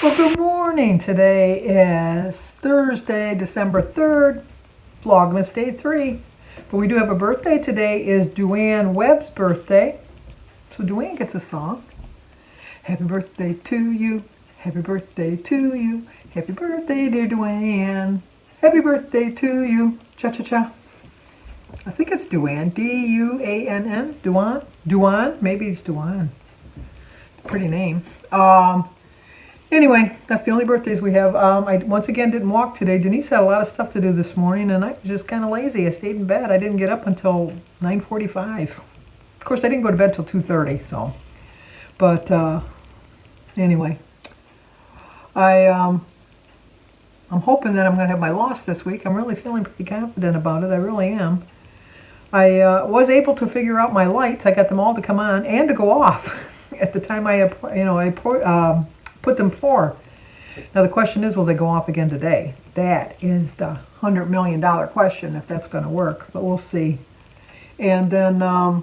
Well, good morning. Today is Thursday, December 3rd, Vlogmas Day 3. But we do have a birthday today. Is Duane Webb's birthday. So Duane gets a song. Happy birthday to you. Happy birthday to you. Happy birthday, dear Duane. Happy birthday to you. Cha-cha-cha. I think it's Duane. D-U-A-N-N. Duane? Duane? Maybe it's Duane. Pretty name. Anyway, that's the only birthdays we have. I once again didn't walk today. Denise had a lot of stuff to do this morning, and I was just kind of lazy. I stayed in bed. I didn't get up until 9:45. Of course, I didn't go to bed till 2:30. So, but anyway, I'm hoping that I'm going to have my loss this week. I'm really feeling pretty confident about it. I really am. I was able to figure out my lights. I got them all to come on and to go off at the time I put them for. Now the question is, will they go off again today? That is the $100 million question, if that's going to work, but we'll see. And then I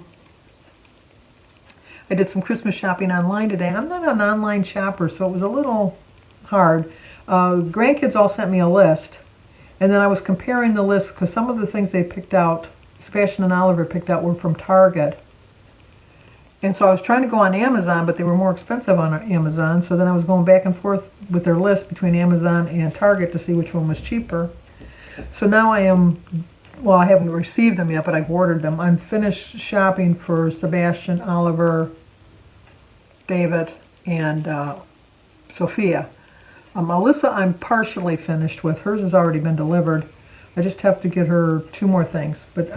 did some Christmas shopping online today. I'm not an online shopper, so it was a little hard. Grandkids all sent me a list, and then I was comparing the list because some of the things they picked out, Sebastian and Oliver picked out, were from Target. And so I was trying to go on Amazon, but they were more expensive on Amazon. So then I was going back and forth with their list between Amazon and Target to see which one was cheaper. So now I haven't received them yet, but I've ordered them. I'm finished shopping for Sebastian, Oliver, David, and Sophia. Melissa, I'm partially finished with. Hers has already been delivered. I just have to get her 2 more things. But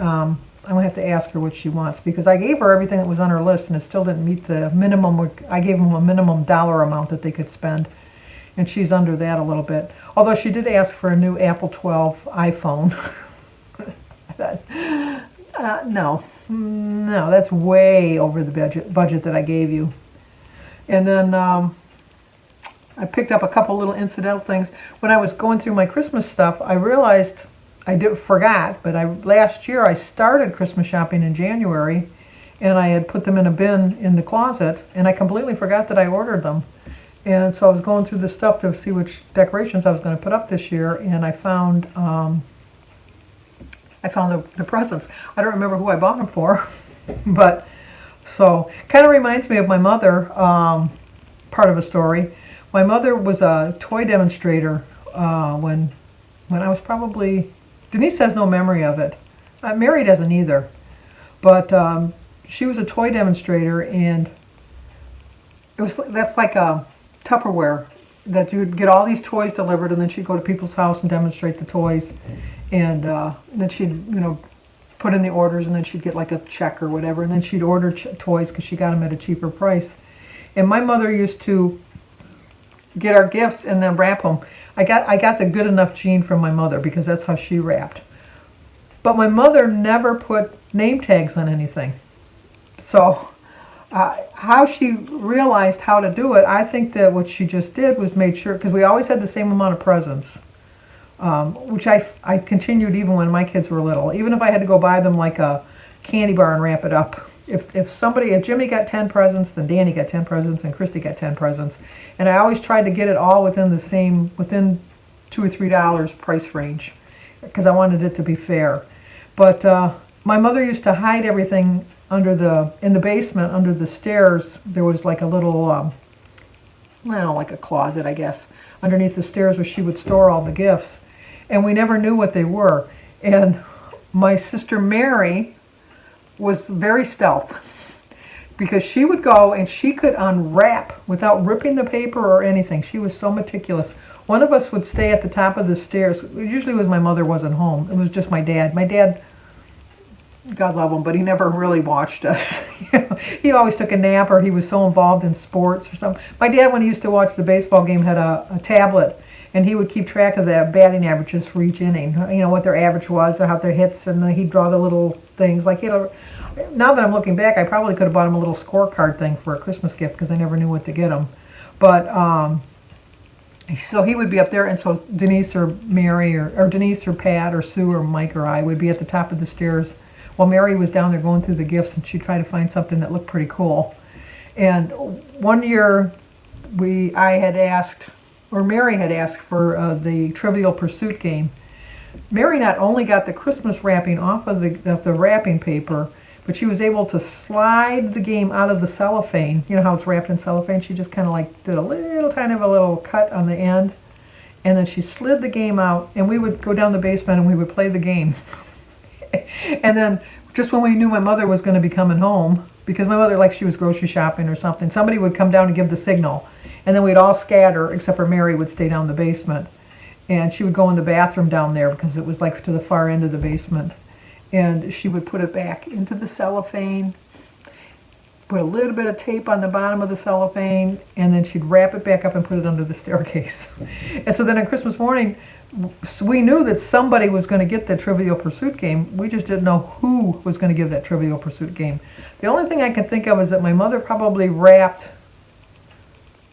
I'm going to have to ask her what she wants, because I gave her everything that was on her list and it still didn't meet the minimum. I gave them a minimum dollar amount that they could spend, and she's under that a little bit. Although she did ask for a new Apple 12 iPhone. I thought, no, that's way over the budget that I gave you. And then I picked up a couple little incidental things. When I was going through my Christmas stuff, I realized forgot, but last year I started Christmas shopping in January, and I had put them in a bin in the closet, and I completely forgot that I ordered them. And so I was going through the stuff to see which decorations I was going to put up this year, and I found the presents. I don't remember who I bought them for, but so kind of reminds me of my mother. Part of a story. My mother was a toy demonstrator when I was probably. Denise has no memory of it. Mary doesn't either. But she was a toy demonstrator, and that's like a Tupperware that you'd get all these toys delivered, and then she'd go to people's house and demonstrate the toys, and then she'd put in the orders, and then she'd get like a check or whatever, and then she'd order toys because she got them at a cheaper price. And my mother used to get our gifts and then wrap them. I got the good enough gene from my mother because that's how she wrapped. But my mother never put name tags on anything. So how she realized how to do it, I think that what she just did was made sure, because we always had the same amount of presents, which I continued even when my kids were little. Even if I had to go buy them like a candy bar and wrap it up. If Jimmy got 10 presents, then Danny got 10 presents, and Christy got 10 presents. And I always tried to get it all within $2 or $3 price range, because I wanted it to be fair. But my mother used to hide everything in the basement under the stairs. There was like a little, like a closet, I guess, underneath the stairs where she would store all the gifts. And we never knew what they were. And my sister Mary was very stealth, because she would go and she could unwrap without ripping the paper or anything. She was so meticulous. One of us would stay at the top of the stairs. It usually was my mother wasn't home. It was just my dad. My dad, God love him, but he never really watched us. He always took a nap, or he was so involved in sports or something. My dad, when he used to watch the baseball game, had a tablet, and he would keep track of the batting averages for each inning, what their average was, or how their hits, and then he'd draw the little things. Now that I'm looking back, I probably could have bought him a little scorecard thing for a Christmas gift, because I never knew what to get him. But so he would be up there, and so Denise or Mary or Denise or Pat or Sue or Mike or I would be at the top of the stairs while Mary was down there going through the gifts, and she'd try to find something that looked pretty cool. And one year I had asked or Mary had asked for the Trivial Pursuit game. Mary not only got the Christmas wrapping off of the wrapping paper, but she was able to slide the game out of the cellophane. You know how it's wrapped in cellophane? She just kind of like did a little cut on the end, and then she slid the game out, and we would go down the basement and we would play the game. And then just when we knew my mother was going to be coming home, because my mother, like she was grocery shopping or something, somebody would come down and give the signal, and then we'd all scatter except for Mary would stay down the basement. And she would go in the bathroom down there because it was like to the far end of the basement. And she would put it back into the cellophane, put a little bit of tape on the bottom of the cellophane, and then she'd wrap it back up and put it under the staircase. And so then on Christmas morning, we knew that somebody was going to get the Trivial Pursuit game. We just didn't know who was going to give that Trivial Pursuit game. The only thing I can think of is that my mother probably wrapped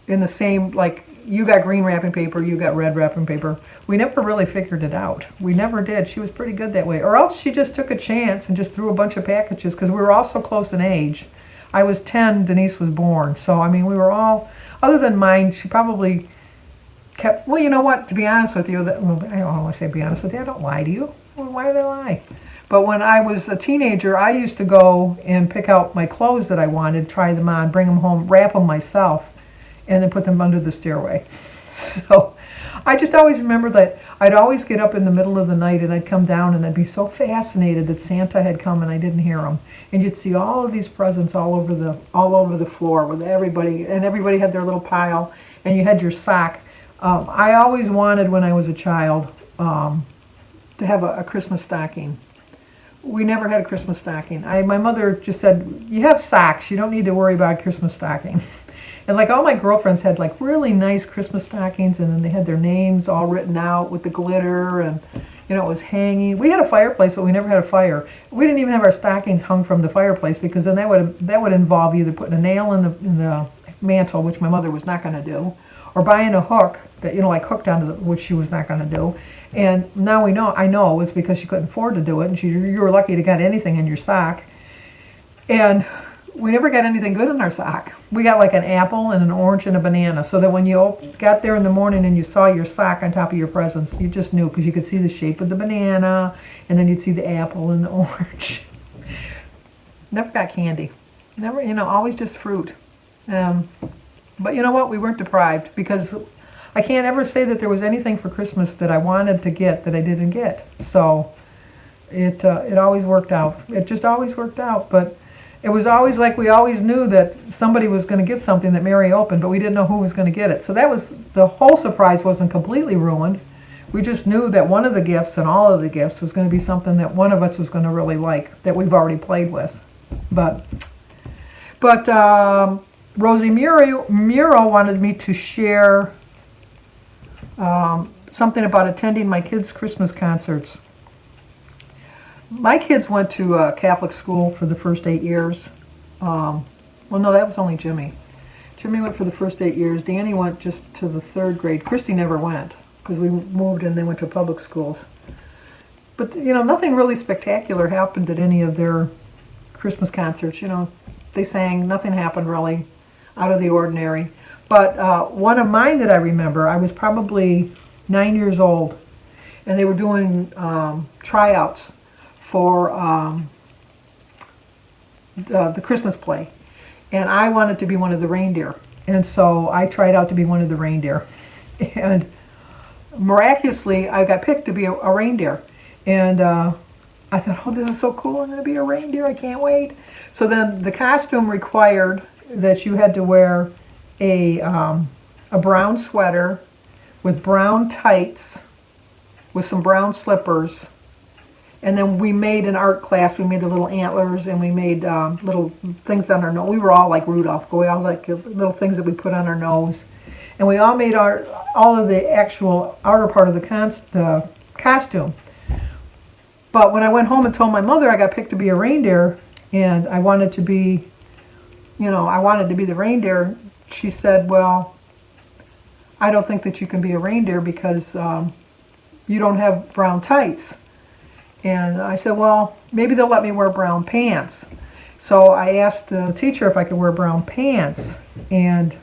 in the same, like, you got green wrapping paper, you got red wrapping paper. We never really figured it out. We never did. She was pretty good that way. Or else she just took a chance and just threw a bunch of packages, because we were all so close in age. I was 10, Denise was born. So, I mean, we were all, other than mine, she probably kept, well, you know what, to be honest with you, I don't want to say be honest with you, I don't lie to you. Well, why did I lie? But when I was a teenager, I used to go and pick out my clothes that I wanted, try them on, bring them home, wrap them myself, and then put them under the stairway. So I just always remember that I'd always get up in the middle of the night and I'd come down and I'd be so fascinated that Santa had come and I didn't hear him. And you'd see all of these presents all over the floor with everybody, and everybody had their little pile, and you had your sock. I always wanted, when I was a child, to have a Christmas stocking. We never had a Christmas stocking. My mother just said, you have socks, you don't need to worry about a Christmas stocking. And like all my girlfriends had like really nice Christmas stockings, and then they had their names all written out with the glitter, and you know, it was hanging. We had a fireplace, but we never had a fire. We didn't even have our stockings hung from the fireplace, because then that would involve either putting a nail in the mantle, which my mother was not going to do, or buying a hook that, you know, like hooked onto which she was not going to do. And now I know it was because she couldn't afford to do it, and you were lucky to get anything in your sock. And we never got anything good in our sock. We got like an apple and an orange and a banana, so that when you got there in the morning and you saw your sock on top of your presents, you just knew, because you could see the shape of the banana, and then you'd see the apple and the orange. Never got candy. Never, you know, always just fruit. But you know what? We weren't deprived, because I can't ever say that there was anything for Christmas that I wanted to get that I didn't get. So it always worked out. It just always worked out. But it was always like we always knew that somebody was going to get something that Mary opened, but we didn't know who was going to get it. So that was, the whole surprise wasn't completely ruined. We just knew that one of the gifts and all of the gifts was going to be something that one of us was going to really like, that we've already played with. But Rosie Muro wanted me to share something about attending my kids' Christmas concerts. My kids went to Catholic school for the first 8 years. Well, no, that was only Jimmy. Jimmy went for the first 8 years. Danny went just to the 3rd grade. Christy never went, because we moved and they went to public schools. But, you know, nothing really spectacular happened at any of their Christmas concerts. You know, they sang, nothing happened really out of the ordinary. But one of mine that I remember, I was probably 9 years old, and they were doing tryouts for the Christmas play. And I wanted to be one of the reindeer. And so I tried out to be one of the reindeer. And miraculously, I got picked to be a reindeer. And I thought, oh, this is so cool. I'm going to be a reindeer. I can't wait. So then the costume required that you had to wear a brown sweater with brown tights with some brown slippers. And then we made an art class. We made the little antlers, and we made little things on our nose. We were all like Rudolph. We all like little things that we put on our nose. And we all made all of the actual outer part of the costume. But when I went home and told my mother I got picked to be a reindeer, and I wanted to be, you know, I wanted to be the reindeer, she said, well, I don't think that you can be a reindeer because you don't have brown tights. And I said, well, maybe they'll let me wear brown pants. So I asked the teacher if I could wear brown pants. And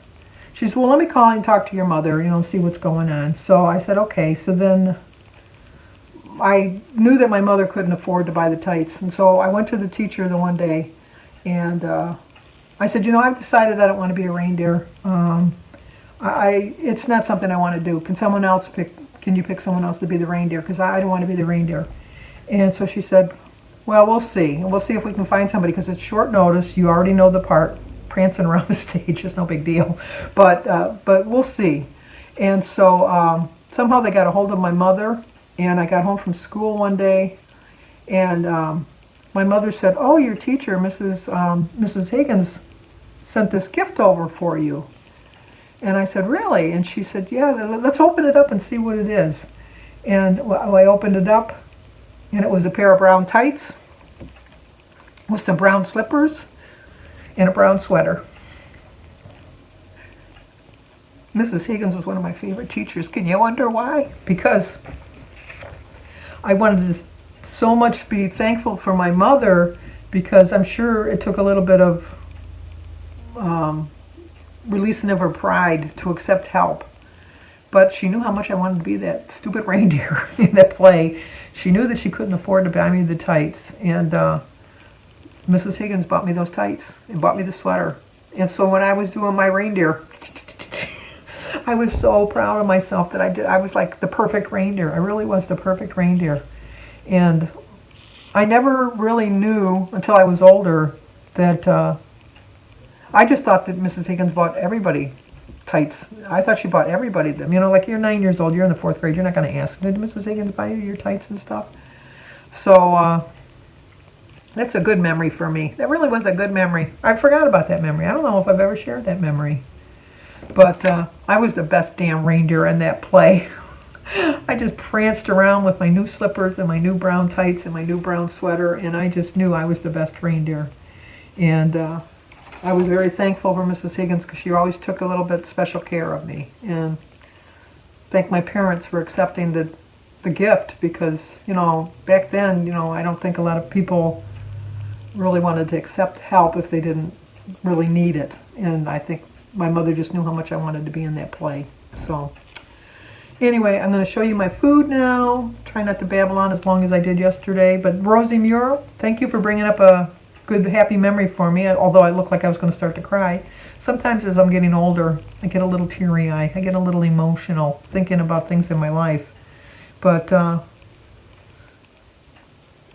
she said, well, let me call and talk to your mother, and see what's going on. So I said, okay. So then I knew that my mother couldn't afford to buy the tights. And so I went to the teacher the one day, and I said, I've decided I don't want to be a reindeer. It's not something I want to do. Can you pick someone else to be the reindeer? Because I don't want to be the reindeer. And so she said, well, we'll see. And we'll see if we can find somebody, because it's short notice. You already know the part. Prancing around the stage is no big deal. But we'll see. And so somehow they got a hold of my mother, and I got home from school one day, and my mother said, oh, your teacher, Mrs. Higgins, sent this gift over for you. And I said, really? And she said, yeah, let's open it up and see what it is. And I opened it up, and it was a pair of brown tights with some brown slippers and a brown sweater. Mrs. Higgins was one of my favorite teachers. Can you wonder why? Because I wanted to so much be thankful for my mother, because I'm sure it took a little bit of releasing of her pride to accept help. But she knew how much I wanted to be that stupid reindeer in that play. She knew that she couldn't afford to buy me the tights. And Mrs. Higgins bought me those tights and bought me the sweater. And so when I was doing my reindeer, I was so proud of myself that I was like the perfect reindeer. I really was the perfect reindeer. And I never really knew until I was older that I just thought that Mrs. Higgins bought everybody tights. I thought she bought everybody them. Like you're 9 years old, you're in the 4th grade, you're not going to ask, did Mrs. Higgins buy you your tights and stuff? So that's a good memory for me. That really was a good memory. I forgot about that memory. I don't know if I've ever shared that memory. But I was the best damn reindeer in that play. I just pranced around with my new slippers and my new brown tights and my new brown sweater, and I just knew I was the best reindeer. And I was very thankful for Mrs. Higgins, because she always took a little bit special care of me. And thank my parents for accepting the gift, because, back then, I don't think a lot of people really wanted to accept help if they didn't really need it. And I think my mother just knew how much I wanted to be in that play. So anyway, I'm going to show you my food now. Try not to babble on as long as I did yesterday. But Rosie Muir, thank you for bringing up a good, happy memory for me, although I looked like I was going to start to cry. Sometimes as I'm getting older, I get a little teary-eyed. I get a little emotional thinking about things in my life. But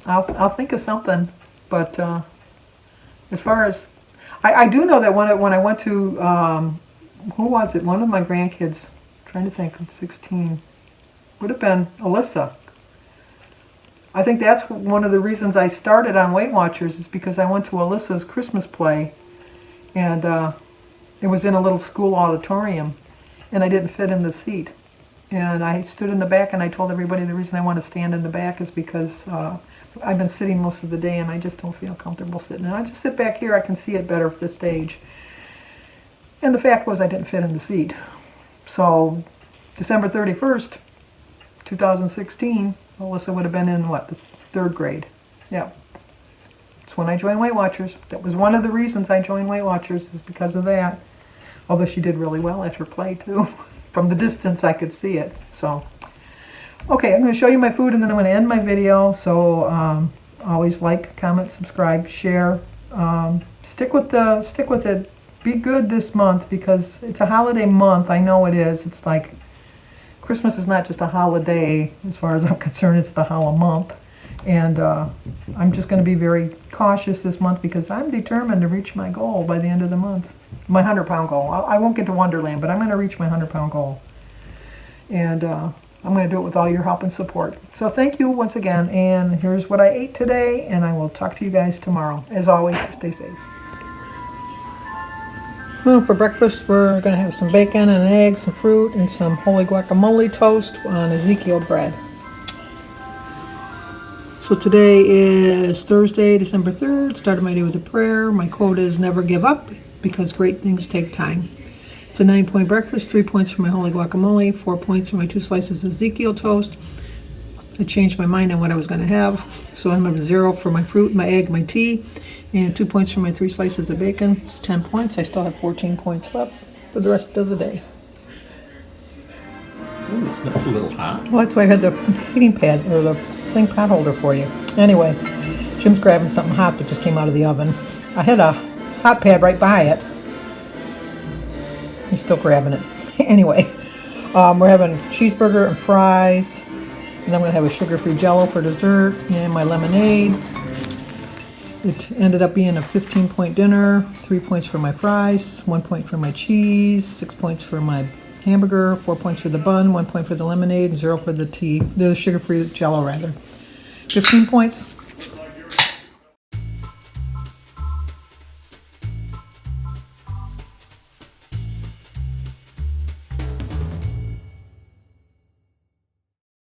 I'll think of something. But as far as... I do know that when I went to... who was it? One of my grandkids. I'm trying to think. I'm 16. Would have been Alyssa. I think that's one of the reasons I started on Weight Watchers, is because I went to Alyssa's Christmas play, and it was in a little school auditorium, and I didn't fit in the seat. And I stood in the back, and I told everybody the reason I want to stand in the back is because I've been sitting most of the day, and I just don't feel comfortable sitting. And I just sit back here, I can see it better for the stage. And the fact was I didn't fit in the seat. So December 31st, 2016, Alyssa would have been in, the 3rd grade. Yeah. It's when I joined Weight Watchers. That was one of the reasons I joined Weight Watchers, is because of that. Although she did really well at her play, too. From the distance, I could see it. So, okay, I'm going to show you my food, and then I'm going to end my video. So, always like, comment, subscribe, share. Stick with it. Be good this month, because it's a holiday month. I know it is. It's like... Christmas is not just a holiday, as far as I'm concerned, it's the holiday month. And I'm just going to be very cautious this month, because I'm determined to reach my goal by the end of the month. My 100-pound goal. I won't get to Wonderland, but I'm going to reach my 100-pound goal. And I'm going to do it with all your help and support. So thank you once again, and here's what I ate today, and I will talk to you guys tomorrow. As always, stay safe. Well, for breakfast, we're going to have some bacon and an egg, some fruit, and some holy guacamole toast on Ezekiel bread. So today is Thursday, December 3rd. Started my day with a prayer. My quote is, never give up, because great things take time. It's a 9-point breakfast, 3 points for my holy guacamole, 4 points for my 2 slices of Ezekiel toast. I changed my mind on what I was going to have, so I'm at 0 for my fruit, my egg, my tea. And 2 points for my 3 slices of bacon. It's 10 points. I still have 14 points left. for the rest of the day. Ooh, that's a little hot. Well, that's why I had the heating pad or the thing pot holder for you. Anyway, Jim's grabbing something hot that just came out of the oven. I had a hot pad right by it. He's still grabbing it. Anyway, we're having cheeseburger and fries. And I'm going to have a sugar-free Jell-O for dessert and my lemonade. It ended up being a 15-point dinner. 3 points for my fries, 1 point for my cheese, 6 points for my hamburger, 4 points for the bun, 1 point for the lemonade, 0 for the tea. The sugar-free Jell-O rather. 15 points.